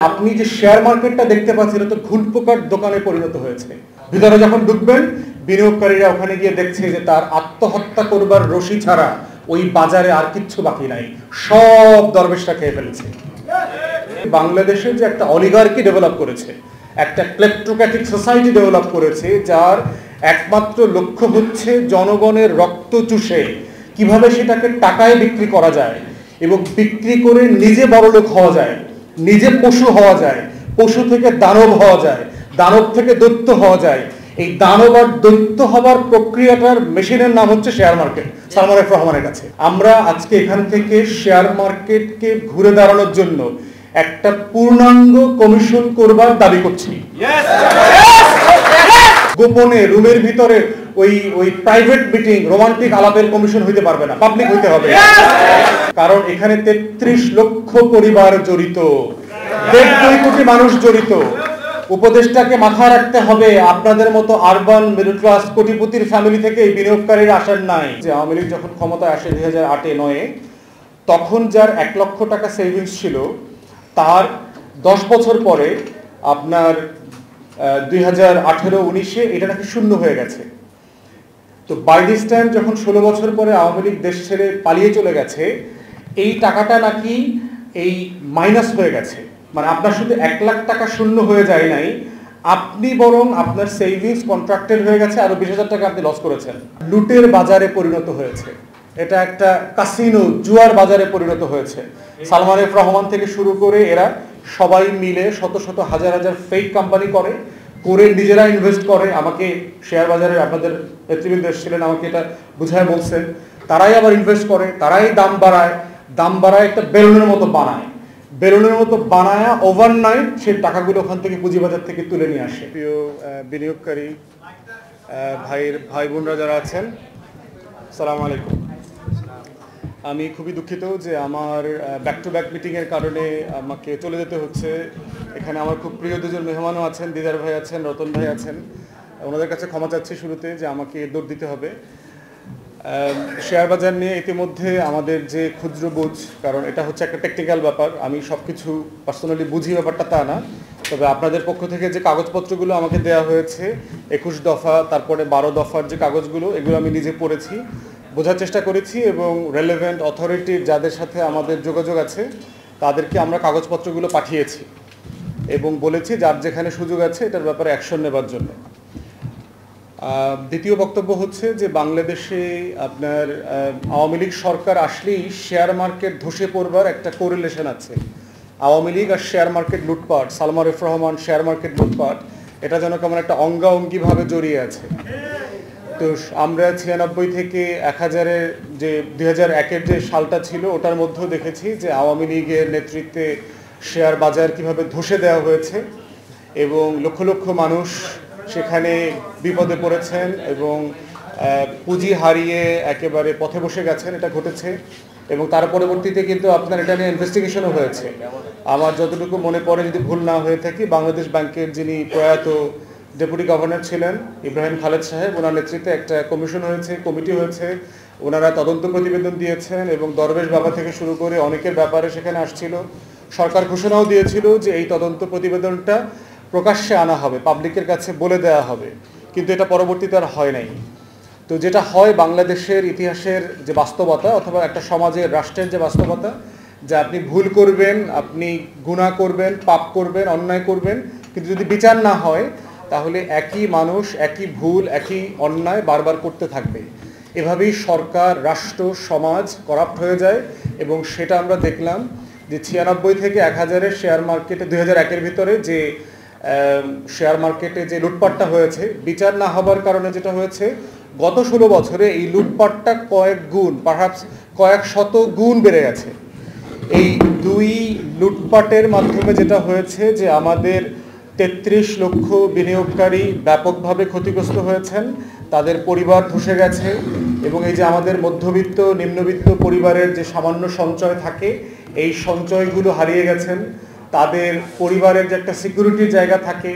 আপনি যে শেয়ার মার্কেটটা দেখতে পাচ্ছেন এটা তো ঘুটপোকার দোকানে পরিণত হয়েছে। ভিতরে যখন ঢুকবেন বিনিয়োগকারীরা ওখানে গিয়ে দেখছে যে তার আত্মহত্যা করবার রশি ছাড়া ওই বাজারে আর কিচ্ছু বাকি নাই, সব দরবেশটা খেয়ে ফেলেছে। বাংলাদেশে যে একটা অলিগার্কি ডেভেলপ করেছে, একটা ক্লেপ্টোক্র্যাটিক সোসাইটি ডেভেলপ করেছে, যার একমাত্র লক্ষ্য হচ্ছে জনগণের রক্ত চুষে কিভাবে সেটাকে টাকায় বিক্রি করা যায় এবং বিক্রি করে নিজে বড়লোক হওয়া যায়, নিজে পশু হওয়া যায়, পশু থেকে দানব হওয়া যায়, দানব থেকে দৈত্য হওয়া যায়। এই দানব আর দৈত্য হবার প্রক্রিয়াটার মেশিনের নাম হচ্ছে শেয়ার মার্কেট সালমান এফ রহমানের কাছে। আমরা আজকে এখান থেকে শেয়ার মার্কেটকে ঘুরে দাঁড়ানোর জন্য একটা পূর্ণাঙ্গ কমিশন করবার দাবি করছি। গোপনে রুমের ভিতরে ওই প্রাইভেট মিটিং, রোমান্টিক আলাপের কমিশন হইতে পারবে না, পাবলিক হইতে হবে। কারণ এখানে 33 লক্ষ পরিবার জড়িত, 1.5 কোটি মানুষ জড়িত। উপদেশটাকে মাথায় রাখতে হবে, আপনাদের মতো আরবান মিডল ক্লাস কোটিপতির ফ্যামিলি থেকে এই বিনিয়োগকারীরা আসেন নাই। যে আওয়ামী লীগ যখন ক্ষমতায় আসে 2008-9-এ, তখন যার 1 লক্ষ টাকা সেভিংস ছিল, তার 10 বছর পরে আপনার 2018-19-এ এটা নাকি শূন্য হয়ে গেছে। তো বাই দিস টাইম যখন 16 বছর পরে আওয়ামী লীগ দেশ ছেড়ে পালিয়ে চলে গেছে, এই টাকাটা নাকি এই মাইনাস হয়ে গেছে। মানে আপনার শুধু 1 লাখ টাকা শূন্য হয়ে যায় নাই, আপনি বরং আপনার সেভিংস কন্ট্রাক্টেড হয়ে গেছে, আরো 20,000 টাকা আপনি লস করেছেন। লুটের বাজারে পরিণত হয়েছে, এটা একটা কাসিনো, জুয়ার বাজারে পরিণত হয়েছে। সালমান এফ রহমান থেকে শুরু করে এরা সবাই মিলে শত শত হাজার হাজার ফেক কোম্পানি করে নিজেরা ইনভেস্ট করে। আমাকে শেয়ার বাজারে আপনাদের নেতৃবৃন্দ এসেছিলেন, আমাকে এটা বুঝায় বলছেন, তারাই আবার ইনভেস্ট করে, তারাই দাম বাড়ায় একটা বেলুনের মতো বানায় ওভারনাইট সেই টাকাগুলো ওখান থেকে পুঁজিবাজার থেকে তুলে নিয়ে আসে। প্রিয় বিনিয়োগকারী ভাই বোনরা যারা আছেন, আসসালামু আলাইকুম। আমি খুবই দুঃখিত যে আমার ব্যাক টু ব্যাক মিটিংয়ের কারণে আমাকে চলে যেতে হচ্ছে। এখানে আমার খুব প্রিয় দুজন মেহমানও আছেন, দিদার ভাই আছেন, রতন ভাই আছেন। ওনাদের কাছে ক্ষমা চাচ্ছি শুরুতে যে আমাকে দৌড় দিতে হবে। শেয়ার বাজার নিয়ে ইতিমধ্যে আমাদের যে ক্ষুদ্র বুঝ, কারণ এটা হচ্ছে একটা টেকনিক্যাল ব্যাপার, আমি সব কিছু পার্সোনালি বুঝি ব্যাপারটা তা না, তবে আপনাদের পক্ষ থেকে যে কাগজপত্রগুলো আমাকে দেওয়া হয়েছে 21 দফা, তারপরে 12 দফার যে কাগজগুলো, এগুলো আমি নিজে পড়েছি, বোঝার চেষ্টা করেছি এবং রেলেভেন্ট অথরিটির যাদের সাথে আমাদের যোগাযোগ আছে তাদেরকে আমরা কাগজপত্রগুলো পাঠিয়েছি এবং বলেছি যার যেখানে সুযোগ আছে এটার ব্যাপারে অ্যাকশন নেবার জন্য। দ্বিতীয় বক্তব্য হচ্ছে যে বাংলাদেশে আপনার আওয়ামী লীগ সরকার আসলেই শেয়ার মার্কেট ধসে পড়বার একটা কোরিলেশন আছে। আওয়ামী লীগ আর শেয়ার মার্কেট লুটপাট, Salman F Rahman share market লুটপাট, এটা যেন কেমন একটা অঙ্গাঅঙ্গিভাবে জড়িয়ে আছে। তো আমরা 96 থেকে 1000-এর যে 2001-এর যে সালটা ছিল ওটার মধ্যেও দেখেছি যে আওয়ামী লীগের নেতৃত্বে শেয়ার বাজার কিভাবে ধসে দেওয়া হয়েছে এবং লক্ষ লক্ষ মানুষ সেখানে বিপদে পড়েছেন এবং পুঁজি হারিয়ে একেবারে পথে বসে গেছেন, এটা ঘটেছে। এবং তার পরবর্তীতে কিন্তু আপনার এটা নিয়ে ইনভেস্টিগেশনও হয়েছে। আমার যতটুকু মনে পড়ে, যদি ভুল না হয়ে থাকি, বাংলাদেশ ব্যাংকের যিনি প্রয়াত ডেপুটি গভর্নর ছিলেন ইব্রাহিম খালেদ সাহেব, ওনার নেতৃত্বে একটা কমিশন হয়েছে, কমিটি হয়েছে, ওনারা তদন্ত প্রতিবেদন দিয়েছেন এবং দরবেশ বাবা থেকে শুরু করে অনেকের ব্যাপারে সেখানে আসছিল। সরকার ঘোষণাও দিয়েছিল যে এই তদন্ত প্রতিবেদনটা প্রকাশ্যে আনা হবে, পাবলিকের কাছে বলে দেওয়া হবে, কিন্তু এটা পরবর্তীতে আর হয় নাই। তো যেটা হয়, বাংলাদেশের ইতিহাসের যে বাস্তবতা অথবা একটা সমাজের, রাষ্ট্রের যে বাস্তবতা, যে আপনি ভুল করবেন, আপনি গুনাহ করবেন, পাপ করবেন, অন্যায় করবেন, কিন্তু যদি বিচার না হয় তাহলে একই মানুষ একই ভুল একই অন্যায় বারবার করতে থাকবে। এভাবেই সরকার, রাষ্ট্র, সমাজ করাপ্ট হয়ে যায় এবং সেটা আমরা দেখলাম যে 96 থেকে 1000-এর শেয়ার মার্কেটে 2001-এর ভিতরে যে শেয়ার মার্কেটে যে লুটপাটটা হয়েছে, বিচার না হবার কারণে যেটা হয়েছে, গত 16 বছরে এই লুটপাটটা কয়েক গুণ, পারহ্যাপস কয়েক শত গুণ বেড়ে গেছে। এই দুই লুটপাটের মাধ্যমে যেটা হয়েছে যে আমাদের 33 লক্ষ বিনিয়োগকারী ব্যাপকভাবে ক্ষতিগ্রস্ত হয়েছেন, তাদের পরিবার ধসে গেছে এবং এই যে আমাদের মধ্যবিত্ত নিম্নবিত্ত পরিবারের যে সামান্য সঞ্চয় থাকে, এই সঞ্চয়গুলো হারিয়ে গেছেন। তাদের পরিবারের যে একটা সিকিউরিটির জায়গা থাকে,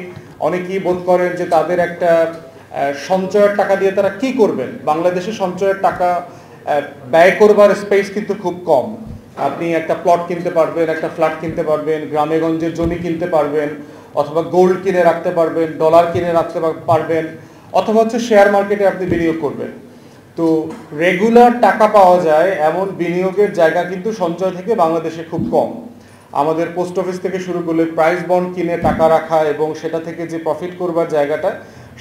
অনেকেই বোধ করেন যে তাদের একটা সঞ্চয়ের টাকা দিয়ে তারা কি করবেন। বাংলাদেশে সঞ্চয়ের টাকা ব্যয় করবার স্পেস কিন্তু খুব কম। আপনি একটা প্লট কিনতে পারবেন, একটা ফ্ল্যাট কিনতে পারবেন, গ্রামে গঞ্জের জমি কিনতে পারবেন, অথবা গোল্ড কিনে রাখতে পারবেন, ডলার কিনে রাখতে পারবেন, অথবা হচ্ছে শেয়ার মার্কেটে আপনি বিনিয়োগ করবেন। তো রেগুলার টাকা পাওয়া যায় এমন বিনিয়োগের জায়গা কিন্তু সঞ্চয় থেকে বাংলাদেশে খুব কম। আমাদের পোস্ট অফিস থেকে শুরু করলে প্রাইস বন্ড কিনে টাকা রাখা এবং সেটা থেকে যে প্রফিট করবার জায়গাটা,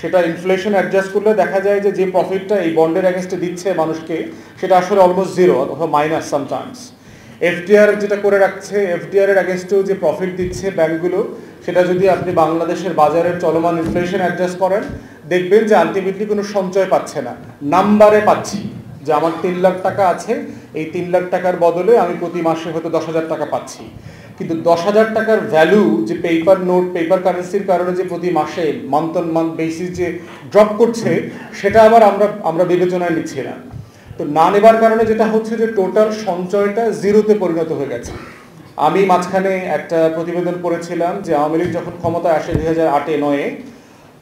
সেটা ইনফ্লেশন অ্যাডজাস্ট করলে দেখা যায় যে প্রফিটটা এই বন্ডের অ্যাগেনস্টে দিচ্ছে মানুষকে, সেটা আসলে অলমোস্ট জিরো অথবা মাইনাস সামটাইমস। এফডিআর যেটা করে রাখছে, এফডিআর এর অ্যাগেনস্টেও যে প্রফিট দিচ্ছে ব্যাংকগুলো, সেটা যদি আপনি বাংলাদেশের বাজারের চলমান ইনফ্লেশন অ্যাডজাস্ট করেন, দেখবেন যে আলটিমেটলি কোনো সঞ্চয় পাচ্ছে না, নাম্বারে পাচ্ছি যে আমার 3 লাখ টাকা আছে, এই 3 লাখ টাকার বদলে আমি প্রতি মাসে হয়তো 10,000 টাকা পাচ্ছি। কিন্তু 10,000 টাকার ভ্যালু যে পেপার নোট, পেপার কারেন্সির কারণে যে প্রতি মাসে মান্থ অন মান্থ বেসিস যে ড্রপ করছে, সেটা আবার আমরা বিবেচনায় নিচ্ছি না। তো না নেবার কারণে যেটা হচ্ছে যে টোটাল সঞ্চয়টা জিরোতে পরিণত হয়ে গেছে। আমি মাঝখানে একটা প্রতিবেদন পড়েছিলাম যে আওয়ামী লীগ যখন ক্ষমতায় আসে 2008-9-এ,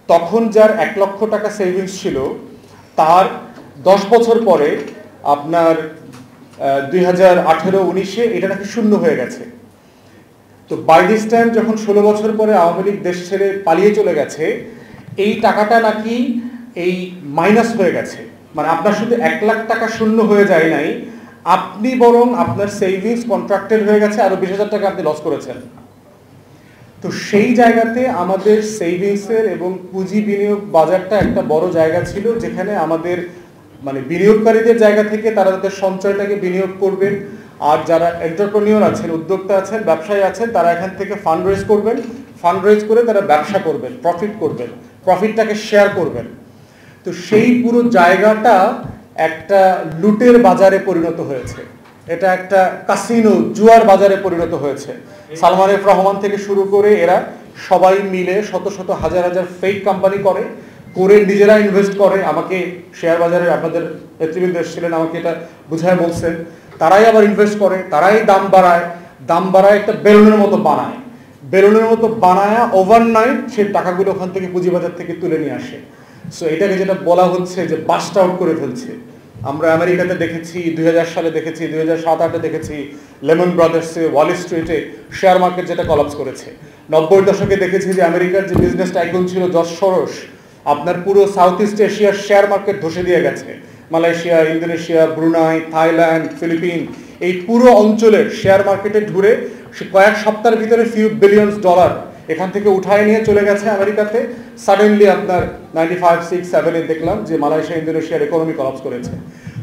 তখন যার 1 লক্ষ টাকা সেভিংস ছিল, তার 10 বছর পরে আপনার 2018-19-এ এটা নাকি শূন্য হয়ে গেছে। তো বাই দিস টাইম যখন 16 বছর পরে আওয়ামী লীগ দেশ ছেড়ে পালিয়ে চলে গেছে, এই টাকাটা নাকি এই মাইনাস হয়ে গেছে। মানে আপনার শুধু 1 লাখ টাকা শূন্য হয়ে যায় নাই, আপনি বরং আপনার সেভিংস কন্ট্রাক্টেড হয়ে গেছে, আরো 20,000 টাকা আপনি লস করেছেন। তো সেই জায়গাতে আমাদের সেভিংসের এবং পুঁজি বিনিয়োগ বাজারটা একটা বড় জায়গা ছিল, যেখানে আমাদের মানে বিনিয়োগকারীদের জায়গা থেকে তারা তাদের সঞ্চয়টাকে বিনিয়োগ করবেন, আর যারা এন্টারপ্রেনিউর আছেন, উদ্যোক্তা আছেন, ব্যবসায়ী আছেন, তারা এখান থেকে ফান্ড রেজ করবেন, ফান্ড রেজ করে তারা ব্যবসা করবেন, প্রফিট করবেন, প্রফিটটাকে শেয়ার করবেন। তো সেই পুরো জায়গাটা একটা লুটের বাজারে পরিণত হয়েছে, এটা একটা কাসিনো, জুয়ার বাজারে পরিণত হয়েছে। সালমান এফ রহমান থেকে শুরু করে এরা সবাই মিলে শত শত হাজার হাজার ফেক কোম্পানি করে নিজেরা ইনভেস্ট করে। আমাকে শেয়ার বাজারে আপনাদের নেতৃবৃন্দ এসেছিলেন, আমাকে এটা বুঝায় বলছেন, তারাই আবার ইনভেস্ট করে, তারাই দাম বাড়ায় একটা বেলুনের মতো বানায়, বেলুনের মতো বানায় ওভারনাইট সেই টাকাগুলো ওখান থেকে পুঁজিবাজার থেকে তুলে নিয়ে আসে। সো এটাকে যেটা বলা হচ্ছে যে বাস্ট আউট করে ফেলছে। আমরা আমেরিকাতে দেখেছি, 2000 সালে দেখেছি, 2007-8-এ দেখেছি, লেমন ব্রাদার্সে, ওয়াল স্ট্রিটে শেয়ার মার্কেট যেটা কলাপস করেছে। 90-এর দশকে দেখেছি যে আমেরিকার যে বিজনেস টাইকুন ছিল জর্জ সরোস, আপনার পুরো সাউথ ইস্ট এশিয়ার শেয়ার মার্কেট ধসে দিয়ে গেছে। Malaysia, Indonesia, Brunei, Thailand, Philippines, এই পুরো অঞ্চলের শেয়ার মার্কেটে ঘুরে কয়েক সপ্তাহের ভিতরে ফিউ বিলিয়ন্স ডলার এখান থেকে উঠায় নিয়ে চলে গেছে আমেরিকাতে। সাডেনলি আপনার 95-6-7-এ দেখলাম যে মালয়েশিয়া, ইন্দোনেশিয়ার ইকোনমি কলাপস করেছে।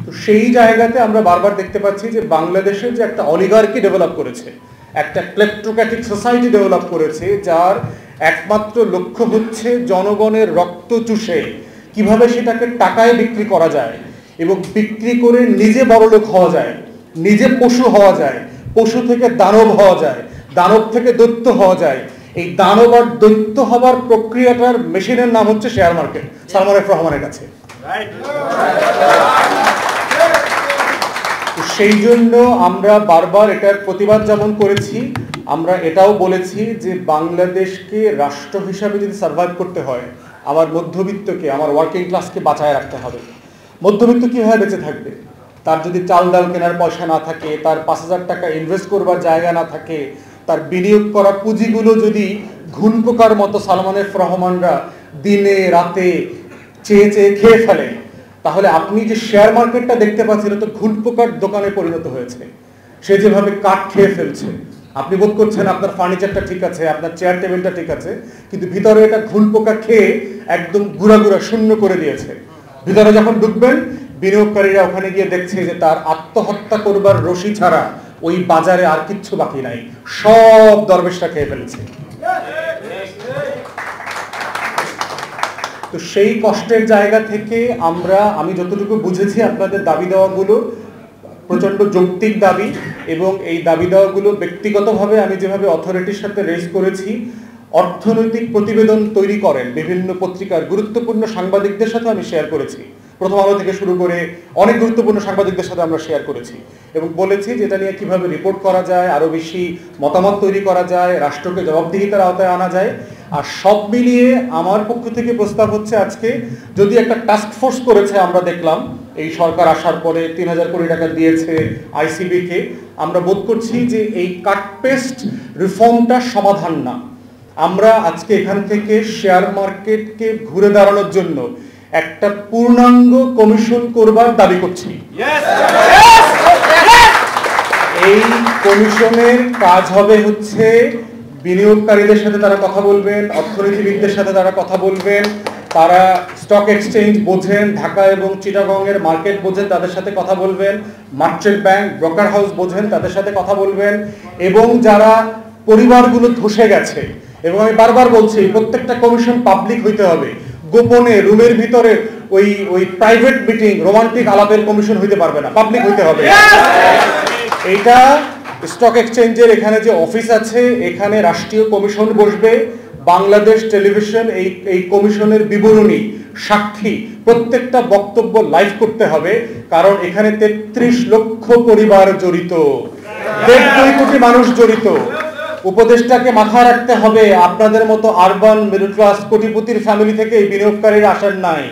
তো সেই জায়গাতে আমরা বারবার দেখতে পাচ্ছি যে বাংলাদেশের যে একটা অলিগার্কি ডেভেলপ করেছে, একটা ক্লেপ্টোক্র্যাটিক সোসাইটি ডেভেলপ করেছে, যার একমাত্র লক্ষ্য হচ্ছে জনগণের রক্ত চুষে কিভাবে সেটাকে টাকায় বিক্রি করা যায় এবং বিক্রি করে নিজে বড়লোক হওয়া যায়, নিজে পশু হওয়া যায়, পশু থেকে দানব হওয়া যায়, দানব থেকে দৈত্য হওয়া যায়। এই দানব আর দৈত্য হবার প্রক্রিয়াটার মেশিনের নাম হচ্ছে শেয়ার মার্কেট, সালমান এফ রহমানের কাছে। সেই জন্য আমরা বারবার এটার প্রতিবাদ যেমন করেছি, আমরা এটাও বলেছি যে বাংলাদেশকে রাষ্ট্র হিসাবে যদি সার্ভাইভ করতে হয়, আমার মধ্যবিত্তকে, আমার ওয়ার্কিং ক্লাসকে বাঁচায় রাখতে হবে। মধ্যবিত্ত কীভাবে বেঁচে থাকবে? তার যদি চাল ডাল কেনার পয়সা না থাকে, তার 5,000 টাকা ইনভেস্ট করবার জায়গা না থাকে, তার বিনিয়োগ করা পুঁজিগুলো যদি ঘুণ পোকার মতো সালমান এফ রহমানরা দিনে রাতে চেয়ে চেয়ে খেয়ে ফেলে, তাহলে আপনি যে শেয়ার মার্কেটটা দেখতে পাচ্ছেন তো ঘুণ পোকার দোকানে পরিণত হয়েছে। সে যেভাবে কাঠ খেয়ে ফেলছে, আপনি বোধ করছেন আপনার ফার্নিচারটা ঠিক আছে, আপনার চেয়ার টেবিলটা ঠিক আছে, কিন্তু ভিতরে এটা ঘুণ পোকা খেয়ে একদম গুড়া গুড়া শূন্য করে দিয়েছে। ভিতরে যখন ঢুকবেন, বিনিয়োগকারীরা ওখানে গিয়ে দেখছে যে তার আত্মহত্যা করবার রশি ছাড়া ওই বাজারে আর কিচ্ছু বাকি নাই, সব দরবেশটা খেয়ে ফেলেছে। তো সেই কষ্টের জায়গা থেকে আমি যতটুকু বুঝেছি আপনাদের দাবি দেওয়াগুলো প্রচন্ড যৌক্তিক দাবি, এবং এই দাবি দেওয়াগুলো ব্যক্তিগতভাবে আমি যেভাবে অথরিটির সাথে রেজ করেছি, অর্থনৈতিক প্রতিবেদন তৈরি করেন বিভিন্ন পত্রিকার গুরুত্বপূর্ণ সাংবাদিকদের সাথে আমি শেয়ার করেছি। প্রথম আলো থেকে শুরু করে অনেক গুরুত্বপূর্ণ সাংবাদিকদের সাথে আমরা শেয়ার করেছি এবং বলেছি যে এটা নিয়ে কিভাবে রিপোর্ট করা যায়, আরো বেশি মতামত তৈরি করা যায়, রাষ্ট্রকে জবাবদিহিতার আওতায় আনা যায়। আর সব মিলিয়ে আমার পক্ষ থেকে প্রস্তাব হচ্ছে, আজকে যদি একটা টাস্ক ফোর্স করেছে আমরা দেখলাম এই সরকার আসার পরে 3000 কোটি টাকা দিয়েছে আইসিবিকে। আমরা বোধ করছি যে এই কাটপেস্ট রিফর্মটা সমাধান না। আমরা আজকে এখান থেকে শেয়ার মার্কেটকে ঘুরে দাঁড়ানোর জন্য একটা পূর্ণাঙ্গ কমিশন করবার দাবি করছি। এই কমিশনের কাজ হবে হচ্ছে বিনিয়োগকারীদের সাথে তারা কথা বলবেন, অর্থনীতিবিদদের সাথে তারা কথা বলবেন, তারা স্টক এক্সচেঞ্জ বোঝেন, ঢাকা এবং চিটাগংয়ের মার্কেট বোঝেন, তাদের সাথে কথা বলবেন, মার্চেন্ট ব্যাংক, ব্রোকার হাউস বোঝেন, তাদের সাথে কথা বলবেন, এবং যারা পরিবারগুলো ধসে গেছে, এবং আমি বারবার বলছি প্রত্যেকটা কমিশন পাবলিক হইতে হবে, গোপনে রুমের ভিতরে ওই প্রাইভেট মিটিং রোমান্টিক আলাপের কমিশন হইতে পারবে না, পাবলিক হইতে হবে। এইটা স্টক এক্সচেঞ্জের এখানে যে অফিস আছে এখানে রাষ্ট্রীয় কমিশন বসবে, বাংলাদেশ টেলিভিশন এই কমিশনের বিবরণী সাক্ষী প্রত্যেকটা বক্তব্য লাইভ করতে হবে, কারণ এখানে 33 লক্ষ পরিবার জড়িত, 1.5 কোটি মানুষ জড়িত। উপদেষ্টাকে মাথায় রাখতে হবে আপনাদের মতো আরবান মিডল ক্লাস কোটিপতির ফ্যামিলি থেকে এই বিনিয়োগকারীরা আসেন নাই।